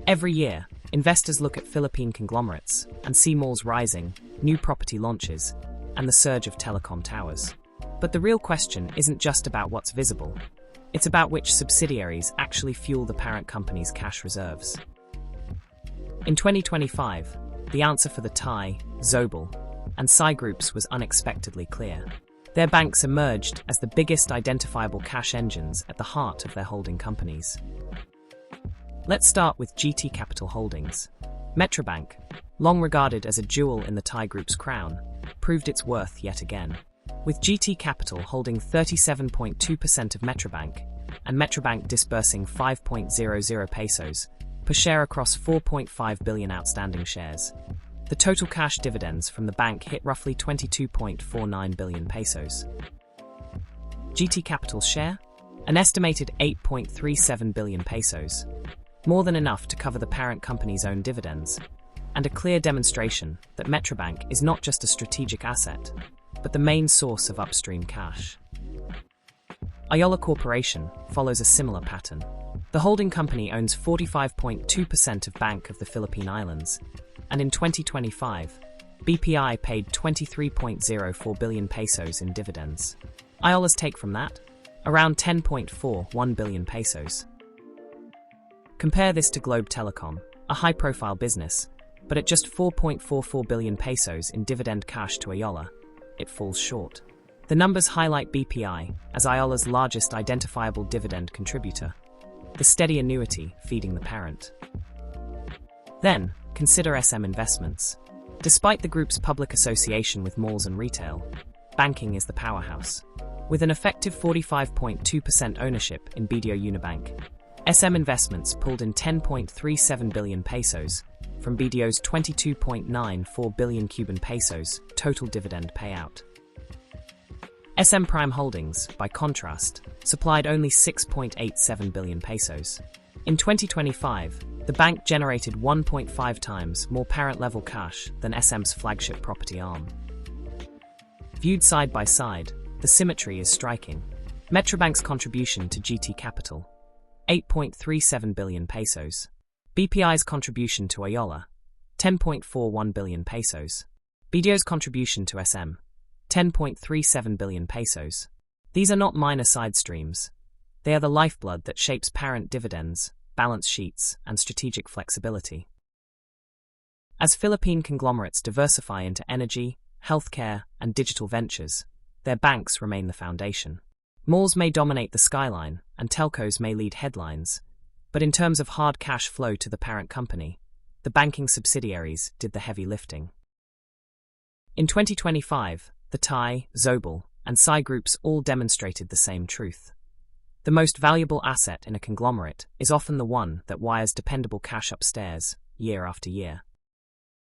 Every year, investors look at Philippine conglomerates and see malls rising, new property launches, and the surge of telecom towers. But the real question isn't just about what's visible. It's about which subsidiaries actually fuel the parent company's cash reserves. In 2025, the answer for the Thai, Zobel, and Psy groups was unexpectedly clear. Their banks emerged as the biggest identifiable cash engines at the heart of their holding companies. Let's start with GT Capital Holdings. Metrobank, long regarded as a jewel in the Thai group's crown, proved its worth yet again. With GT Capital holding 37.2% of Metrobank, and Metrobank disbursing 5.00 pesos per share across 4.5 billion outstanding shares. The total cash dividends from the bank hit roughly 22.49 billion pesos. GT Capital's share? An estimated 8.37 billion pesos. More than enough to cover the parent company's own dividends, and a clear demonstration that Metrobank is not just a strategic asset, but the main source of upstream cash. Ayala Corporation follows a similar pattern. The holding company owns 45.2% of Bank of the Philippine Islands, and in 2025, BPI paid 23.04 billion pesos in dividends. Ayala's take from that? Around 10.41 billion pesos. Compare this to Globe Telecom, a high-profile business, but at just 4.44 billion pesos in dividend cash to Ayala, it falls short. The numbers highlight BPI as Ayala's largest identifiable dividend contributor, the steady annuity feeding the parent. Then, consider SM Investments. Despite the group's public association with malls and retail, banking is the powerhouse. With an effective 45.2% ownership in BDO Unibank, SM Investments pulled in 10.37 billion pesos from BDO's 22.94 billion Cuban pesos total dividend payout. SM Prime Holdings, by contrast, supplied only 6.87 billion pesos. In 2025, the bank generated 1.5 times more parent-level cash than SM's flagship property arm. Viewed side by side, the symmetry is striking. Metrobank's contribution to GT Capital, 8.37 billion pesos. BPI's contribution to Ayala, 10.41 billion pesos. BDO's contribution to SM, 10.37 billion pesos. These are not minor side streams. They are the lifeblood that shapes parent dividends, balance sheets, and strategic flexibility. As Philippine conglomerates diversify into energy, healthcare, and digital ventures, their banks remain the foundation. Malls may dominate the skyline, and telcos may lead headlines, but in terms of hard cash flow to the parent company, the banking subsidiaries did the heavy lifting. In 2025, the Thai, Zobel, and Psy groups all demonstrated the same truth. The most valuable asset in a conglomerate is often the one that wires dependable cash upstairs, year after year.